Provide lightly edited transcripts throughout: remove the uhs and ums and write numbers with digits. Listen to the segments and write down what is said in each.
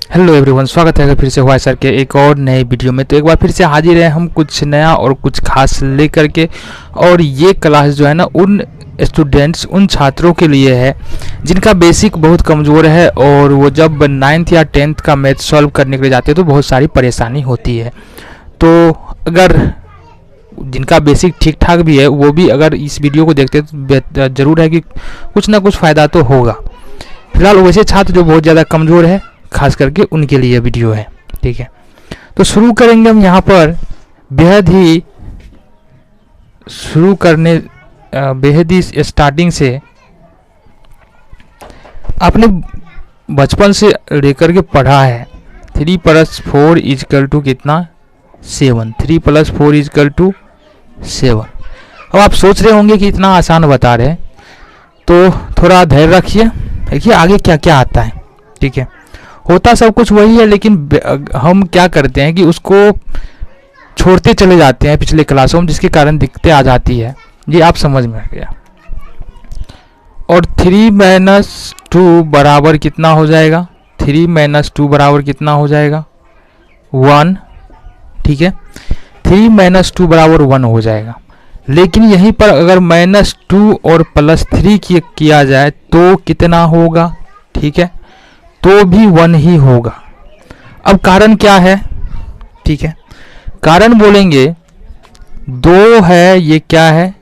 Hello everyone, स्वागत है फिर से हुआ सर के एक और नए वीडियो में। तो एक बार फिर से हाजिर है हम कुछ नया और कुछ खास लेकर के। और ये क्लास जो है ना उन स्टूडेंट्स, उन छात्रों के लिए है जिनका बेसिक बहुत कमज़ोर है और वो जब 9th या 10th का मैथ सॉल्व करने के लिए जाते हैं तो बहुत सारी परेशानी होती है। तो अगर जिनका बेसिक ठीक ठाक भी है वो भी अगर इस वीडियो को देखते हैं तो ज़रूर है कि कुछ ना कुछ फ़ायदा तो होगा। फिलहाल वैसे छात्र जो बहुत ज़्यादा कमज़ोर है, खास करके उनके लिए वीडियो है। ठीक है, तो शुरू करेंगे हम यहाँ पर बेहद ही स्टार्टिंग से। आपने बचपन से लेकर के पढ़ा है 3 + 4 = कितना 7। 3 + 4 = 7। अब आप सोच रहे होंगे कि इतना आसान बता रहे हैं, तो थोड़ा धैर्य रखिए, देखिए आगे क्या क्या आता है। ठीक है, होता सब कुछ वही है, लेकिन हम क्या करते हैं कि उसको छोड़ते चले जाते हैं पिछले क्लासों में, जिसके कारण दिक्कतें आ जाती है। ये आप समझ में आ गया। और 3 - 2 बराबर कितना हो जाएगा? 3 - 2 बराबर कितना हो जाएगा? 1। ठीक है, 3 - 2 बराबर 1 हो जाएगा। लेकिन यहीं पर अगर -2 और +3 किया जाए तो कितना होगा? ठीक है, तो भी 1 ही होगा। अब कारण क्या है? ठीक है, कारण बोलेंगे 2 है, ये क्या है?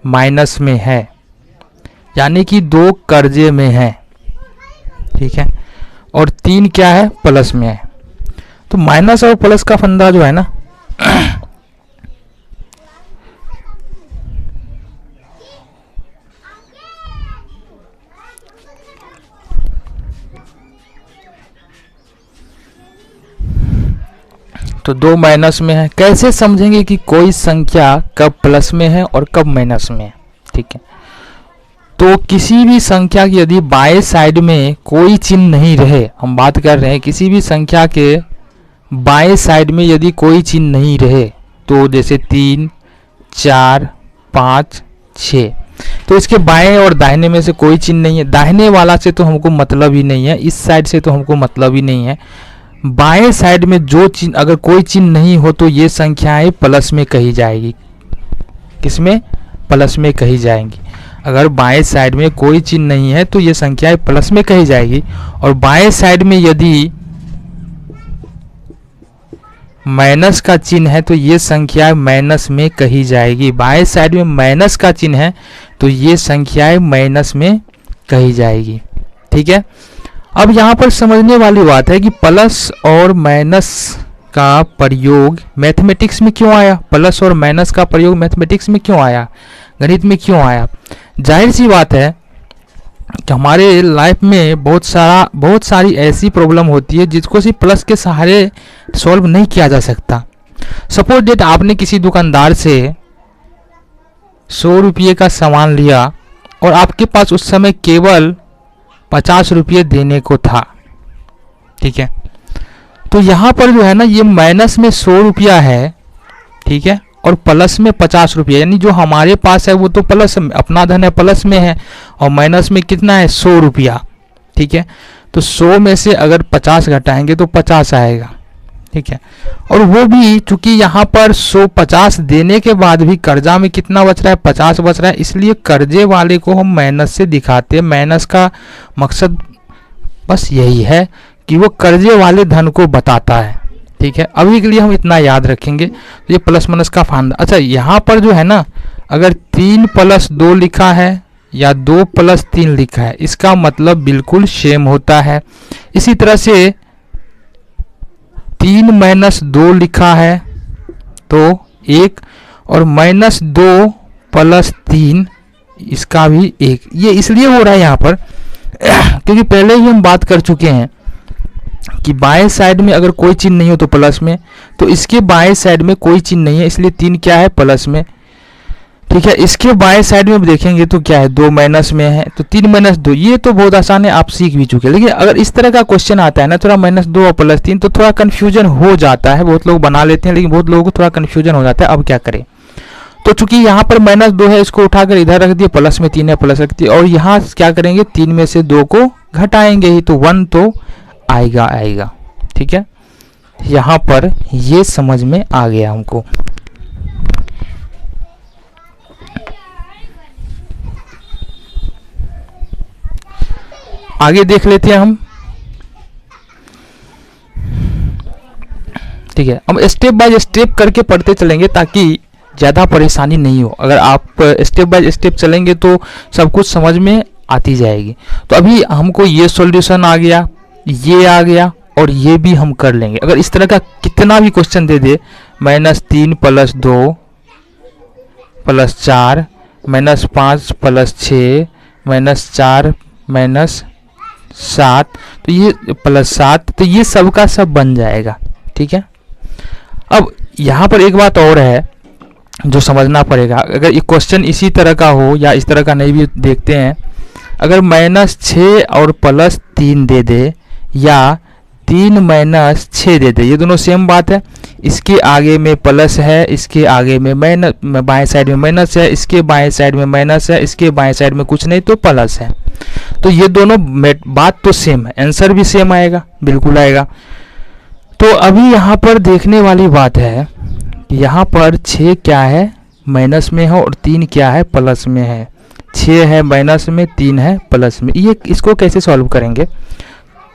माइनस में है, यानी कि 2 कर्जे में है। ठीक है, और 3 क्या है? प्लस में है। तो माइनस और प्लस का फंदा जो है ना तो 2 माइनस में है। कैसे समझेंगे कि कोई संख्या कब प्लस में है और कब माइनस में है? ठीक है, तो किसी भी संख्या की यदि बाएं साइड में कोई चिन्ह नहीं रहे, हम बात कर रहे हैं किसी भी संख्या के बाएं साइड में यदि कोई चिन्ह नहीं रहे, तो जैसे 3, 4, 5, 6, तो इसके बाएं और दाहिने में से कोई चिन्ह नहीं है। दाहिने वाला से तो हमको मतलब ही नहीं है, इस साइड से तो हमको मतलब ही नहीं है। बाएं साइड में जो चिन्ह, अगर कोई चिन्ह नहीं हो तो ये संख्याएं प्लस में कही जाएगी। किसमें? प्लस में कही जाएंगी। अगर बाएं साइड में कोई चिन्ह नहीं है तो ये संख्याएं प्लस में कही जाएगी। और बाएं साइड में यदि माइनस का चिन्ह है तो ये संख्याएं माइनस में कही जाएगी। बाएं साइड में माइनस का चिन्ह है तो ये संख्याएं माइनस में कही जाएगी। ठीक है, अब यहाँ पर समझने वाली बात है कि प्लस और माइनस का प्रयोग मैथमेटिक्स में क्यों आया? प्लस और माइनस का प्रयोग मैथमेटिक्स में क्यों आया, गणित में क्यों आया? जाहिर सी बात है कि हमारे लाइफ में बहुत सारी ऐसी प्रॉब्लम होती है जिसको सिर्फ प्लस के सहारे सॉल्व नहीं किया जा सकता। सपोज डेट आपने किसी दुकानदार से 100 रुपये का सामान लिया और आपके पास उस समय केवल 50 रुपये देने को था। ठीक है, तो यहाँ पर जो है ना ये माइनस में 100 रुपया है, ठीक है, और प्लस में 50 रुपये, यानी जो हमारे पास है वो तो प्लस, अपना धन है प्लस में है, और माइनस में कितना है? 100 रुपया। ठीक है, तो 100 में से अगर 50 घटाएंगे तो 50 आएगा। ठीक है, और वो भी चूंकि यहाँ पर 150 देने के बाद भी कर्जा में कितना बच रहा है? 50 बच रहा है, इसलिए कर्जे वाले को हम माइनस से दिखाते हैं। माइनस का मकसद बस यही है कि वो कर्जे वाले धन को बताता है। ठीक है, अभी के लिए हम इतना याद रखेंगे। ये प्लस माइनस का फार्मूला। अच्छा, यहाँ पर जो है ना अगर 3 + 2 लिखा है या 2 + 3 लिखा है, इसका मतलब बिल्कुल सेम होता है। इसी तरह से 3 - 2 लिखा है तो 1, और -2 + 3 इसका भी 1। ये इसलिए हो रहा है यहाँ पर क्योंकि पहले ही हम बात कर चुके हैं कि बाएं साइड में अगर कोई चिन्ह नहीं हो तो प्लस में, तो इसके बाएं साइड में कोई चिन्ह नहीं है, इसलिए 3 क्या है? प्लस में। ठीक है, इसके बाएं साइड में देखेंगे तो क्या है? 2 माइनस में है, तो 3 - 2 ये तो बहुत आसान है, आप सीख भी चुके हैं। लेकिन अगर इस तरह का क्वेश्चन आता है ना, थोड़ा -2 और +3, तो थोड़ा कन्फ्यूजन हो जाता है। बहुत लोग बना लेते हैं लेकिन बहुत लोगों को थोड़ा कन्फ्यूजन हो जाता है। अब क्या करें? तो चूंकि यहाँ पर -2 है, इसको उठाकर इधर रख दिए, प्लस में 3 है, प्लस रख दिए, और यहाँ क्या करेंगे? 3 में से 2 को घटाएंगे ही, तो 1 तो आएगा। ठीक है, यहाँ पर ये समझ में आ गया हमको। आगे देख लेते हैं हम। ठीक है, अब स्टेप बाय स्टेप करके पढ़ते चलेंगे ताकि ज़्यादा परेशानी नहीं हो। अगर आप स्टेप बाय स्टेप चलेंगे तो सब कुछ समझ में आती जाएगी। तो अभी हमको ये सॉल्यूशन आ गया, ये आ गया और ये भी हम कर लेंगे। अगर इस तरह का कितना भी क्वेश्चन दे दे, -3 + 2 + 4 -5 + 6 -4 -7, तो ये +7, तो ये सब का सब बन जाएगा। ठीक है, अब यहाँ पर एक बात और है जो समझना पड़ेगा। अगर ये क्वेश्चन इसी तरह का हो या इस तरह का नहीं भी देखते हैं, अगर -6 और +3 दे दे या 3 - 6 दे दे, ये दोनों सेम बात है। इसके आगे में प्लस है, इसके आगे में बाएं साइड में माइनस है, इसके बाएं साइड में माइनस है, इसके बाएं साइड में कुछ नहीं तो प्लस है। तो ये दोनों बात तो सेम है, आंसर भी सेम आएगा, बिल्कुल आएगा। तो अभी यहाँ पर देखने वाली बात है, यहाँ पर 6 क्या है माइनस में है और 3 क्या है प्लस में है। 6 है माइनस में, 3 है प्लस में। ये इसको कैसे सॉल्व करेंगे?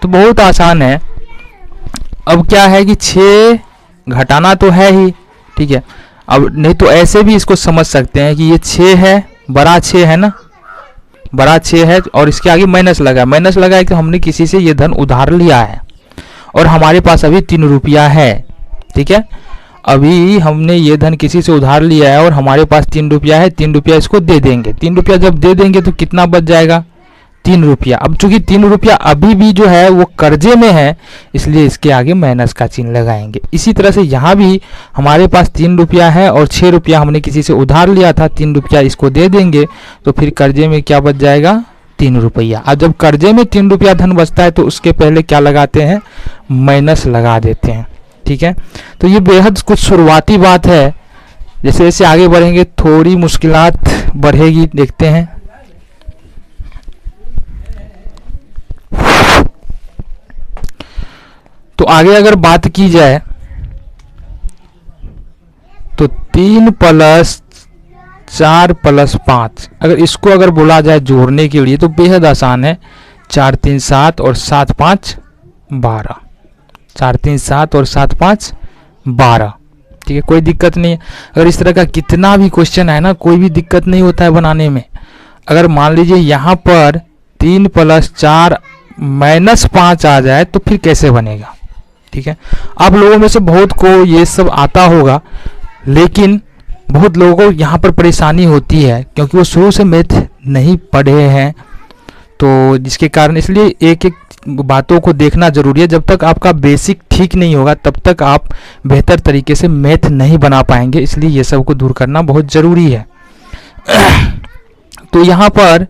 तो बहुत आसान है। अब क्या है कि 6 घटाना तो है ही, ठीक है। अब नहीं तो ऐसे भी इसको समझ सकते हैं कि ये 6 है, बड़ा 6 है ना, बड़ा 6 है और इसके आगे माइनस लगा, माइनस लगा है कि हमने किसी से ये धन उधार लिया है और हमारे पास अभी 3 रुपया है। ठीक है, अभी हमने ये धन किसी से उधार लिया है और हमारे पास 3 रुपया है, 3 रुपया इसको दे देंगे। 3 रुपया जब दे देंगे तो कितना बच जाएगा? 3 रुपया। अब चूंकि 3 रुपया अभी भी जो है वो कर्जे में है, इसलिए इसके आगे माइनस का चिन्ह लगाएंगे। इसी तरह से यहाँ भी हमारे पास 3 रुपया है और 6 रुपया हमने किसी से उधार लिया था, 3 रुपया इसको दे देंगे तो फिर कर्जे में क्या बच जाएगा? 3 रुपया। अब जब कर्जे में 3 रुपया धन बचता है तो उसके पहले क्या लगाते हैं? माइनस लगा देते हैं। ठीक है, तो ये बेहद कुछ शुरुआती बात है। जैसे जैसे आगे बढ़ेंगे थोड़ी मुश्किलात बढ़ेगी, देखते हैं। तो आगे अगर बात की जाए तो 3 + 4 + 5, अगर इसको अगर बोला जाए जोड़ने के लिए तो बेहद आसान है। 4 3 7 और 7 5 12, 4 3 7 और 7 5 12। ठीक है, कोई दिक्कत नहीं है। अगर इस तरह का कितना भी क्वेश्चन है ना, कोई भी दिक्कत नहीं होता है बनाने में। अगर मान लीजिए यहाँ पर 3 + 4 -5 आ जाए तो फिर कैसे बनेगा? ठीक है, आप लोगों में से बहुत को ये सब आता होगा, लेकिन बहुत लोगों को यहाँ पर परेशानी होती है क्योंकि वो शुरू से मैथ नहीं पढ़े हैं, तो जिसके कारण इसलिए एक एक बातों को देखना जरूरी है। जब तक आपका बेसिक ठीक नहीं होगा तब तक आप बेहतर तरीके से मैथ नहीं बना पाएंगे, इसलिए ये सब को दूर करना बहुत ज़रूरी है। तो यहाँ पर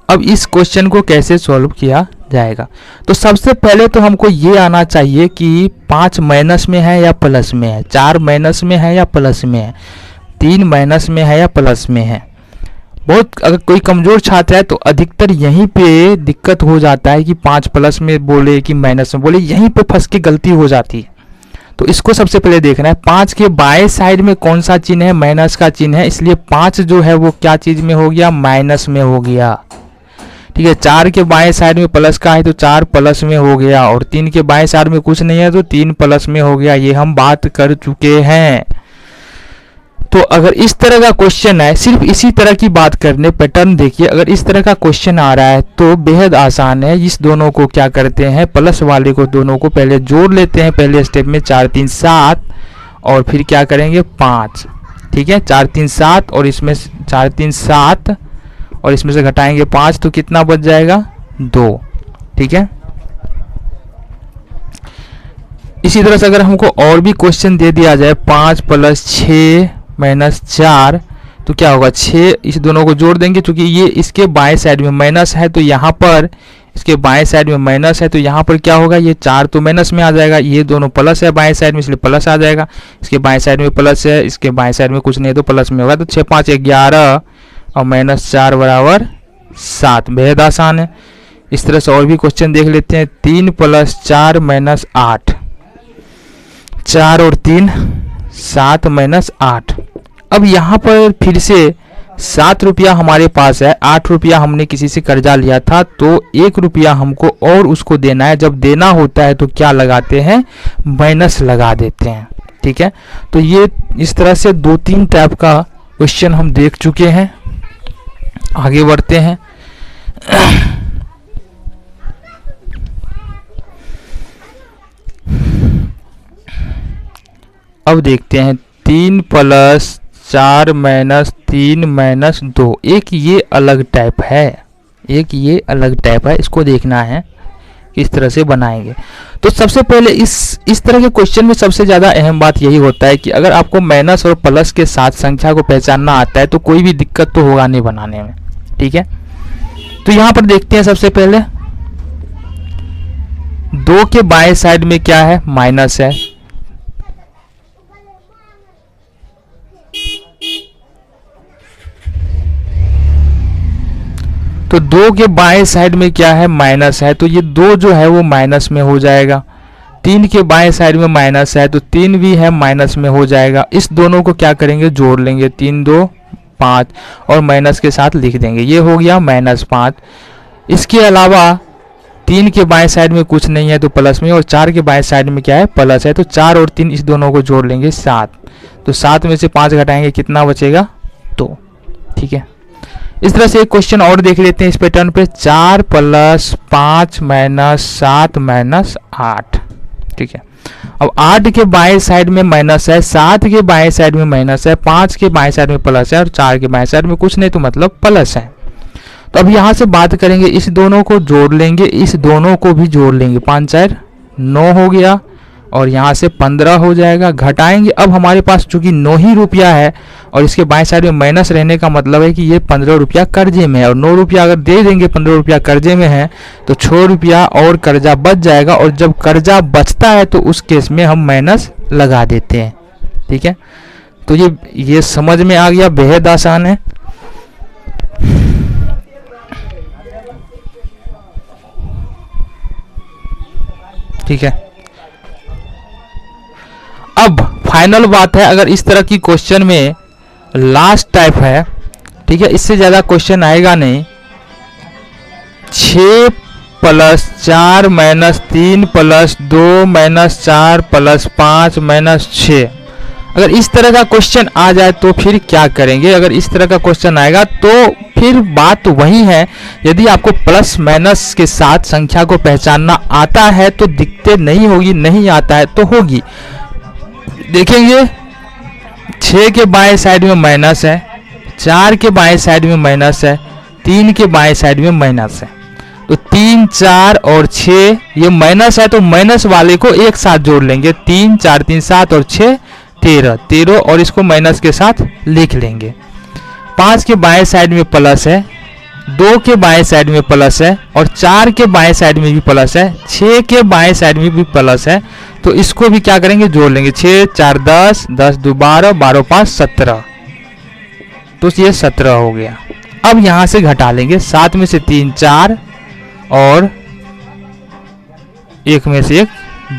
अब इस क्वेश्चन को कैसे सॉल्व किया जाएगा? तो सबसे पहले तो हमको ये आना चाहिए कि 5 माइनस में है या प्लस में है, 4 माइनस में है या प्लस में है, 3 माइनस में है या प्लस में है। बहुत अगर कोई कमज़ोर छात्र है तो अधिकतर यहीं पे दिक्कत हो जाता है कि 5 प्लस में बोले कि माइनस में बोले, यहीं पे फंस के गलती हो जाती है। तो इसको सबसे पहले देखना है 5 के बाएं साइड में कौन सा चिन्ह है? माइनस का चिन्ह है, इसलिए 5 जो है वो क्या चीज़ में हो गया? माइनस में हो गया। ठीक है, 4 के बाएं साइड में प्लस का है तो 4 प्लस में हो गया और 3 के बाएं साइड में कुछ नहीं है तो 3 प्लस में हो गया। ये हम बात कर चुके हैं। तो अगर इस तरह का क्वेश्चन है, सिर्फ इसी तरह की बात करने, पैटर्न देखिए, अगर इस तरह का क्वेश्चन आ रहा है तो बेहद आसान है। इस दोनों को क्या करते हैं? प्लस वाले को दोनों को पहले जोड़ लेते हैं पहले स्टेप में, 4 3 7 और फिर क्या करेंगे? 5। ठीक है, 4 3 7 और इसमें 4 3 7 और इसमें से घटाएंगे 5 तो कितना बच जाएगा? 2। ठीक है, इसी तरह से अगर हमको और भी क्वेश्चन दे दिया जाए 5 + 6 - 4 तो क्या होगा? 6 इस दोनों को जोड़ देंगे, क्योंकि ये इसके बाएं साइड में माइनस है तो यहाँ पर इसके बाएं साइड में माइनस है तो यहाँ पर क्या होगा? ये 4 तो माइनस में आ जाएगा, ये दोनों प्लस है बाएं साइड में इसलिए प्लस आ जाएगा। इसके बाएं साइड में प्लस है, इसके बाएं साइड में कुछ नहीं तो प्लस में होगा। तो 6 5 11 और -4 = 7। बेहद आसान है। इस तरह से और भी क्वेश्चन देख लेते हैं। 3 + 4 - 8 4 और 3 7 माइनस 8। अब यहाँ पर फिर से 7 रुपया हमारे पास है, 8 रुपया हमने किसी से कर्जा लिया था, तो 1 रुपया हमको और उसको देना है। जब देना होता है तो क्या लगाते हैं, माइनस लगा देते हैं। ठीक है, तो ये इस तरह से 2-3 टाइप का क्वेश्चन हम देख चुके हैं। आगे बढ़ते हैं। अब देखते हैं 3 + 4 - 3 - 2। एक ये अलग टाइप है, इसको देखना है किस तरह से बनाएंगे। तो सबसे पहले इस तरह के क्वेश्चन में सबसे ज़्यादा अहम बात यही होता है कि अगर आपको माइनस और प्लस के साथ संख्या को पहचानना आता है तो कोई भी दिक्कत तो होगा नहीं बनाने में। ठीक है, तो यहाँ पर देखते हैं सबसे पहले 2 के बाएं साइड में क्या है, माइनस है। तो 2 के बाएं साइड में क्या है, माइनस है, तो ये 2 जो है वो माइनस में हो जाएगा। 3 के बाएं साइड में माइनस है तो 3 भी है, माइनस में हो जाएगा। इस दोनों को क्या करेंगे, जोड़ लेंगे, 3 2 5 और माइनस के साथ लिख देंगे, ये हो गया -5। इसके अलावा 3 के बाएं साइड में कुछ नहीं है तो प्लस में, और 4 के बाएं साइड में क्या है, प्लस है, तो 4 और 3 इस दोनों को जोड़ लेंगे 7। तो 7 में से 5 घटाएंगे, कितना बचेगा, 2। ठीक है, इस तरह से एक क्वेश्चन और देख लेते हैं इस पैटर्न पे, 4 + 5 - 7 - 8। ठीक है, अब 8 के बाएं साइड में माइनस है, 7 के बाएं साइड में माइनस है, 5 के बाएं साइड में प्लस है और 4 के बाएं साइड में कुछ नहीं तो मतलब प्लस है। तो अब यहाँ से बात करेंगे, इस दोनों को जोड़ लेंगे, इस दोनों को भी जोड़ लेंगे, 5 4 9 हो गया और यहाँ से 15 हो जाएगा। घटाएंगे, अब हमारे पास चूंकि 9 ही रुपया है और इसके बाएं साइड में माइनस रहने का मतलब है कि ये 15 रुपया कर्जे में है, और 9 रुपया अगर दे देंगे, 15 रुपया कर्जे में है तो 6 रुपया और कर्जा बच जाएगा, और जब कर्जा बचता है तो उस केस में हम माइनस लगा देते हैं। ठीक है, तो ये समझ में आ गया, बेहद आसान है। ठीक है, अब फाइनल बात है, अगर इस तरह की क्वेश्चन में लास्ट टाइप है, ठीक है, इससे ज्यादा क्वेश्चन आएगा नहीं, 6 + 4 - 3 + 2 - 4 + 5 - 6, अगर इस तरह का क्वेश्चन आ जाए तो फिर क्या करेंगे। अगर इस तरह का क्वेश्चन आएगा तो फिर बात वही है, यदि आपको प्लस माइनस के साथ संख्या को पहचानना आता है तो दिक्कत नहीं होगी, नहीं आता है तो होगी। देखेंगे 6 के बाएं साइड में माइनस है, 4 के बाएं साइड में माइनस है, 3 के बाएं साइड में माइनस है, तो 3 4 और 6 ये माइनस है तो माइनस वाले को एक साथ जोड़ लेंगे, 3 4 3 7 और 6 13 और इसको माइनस के साथ लिख लेंगे। 5 के बाएं साइड में प्लस है, 2 के बाएं साइड में प्लस है और 4 के बाएं साइड में भी प्लस है, 6 के बाएं साइड में भी प्लस है, तो इसको भी क्या करेंगे, जोड़ लेंगे, 6 4 10 10 2 12 12 5 17, तो ये 17 हो गया। अब यहां से घटा लेंगे, 7 में से 3 4 और 1 में से 1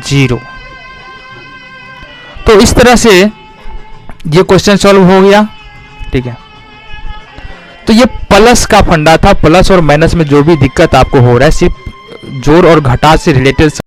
0। तो इस तरह से ये क्वेश्चन सॉल्व हो गया। ठीक है, तो ये प्लस का फंडा था, प्लस और माइनस में जो भी दिक्कत आपको हो रहा है सिर्फ जोड़ और घटा से रिलेटेड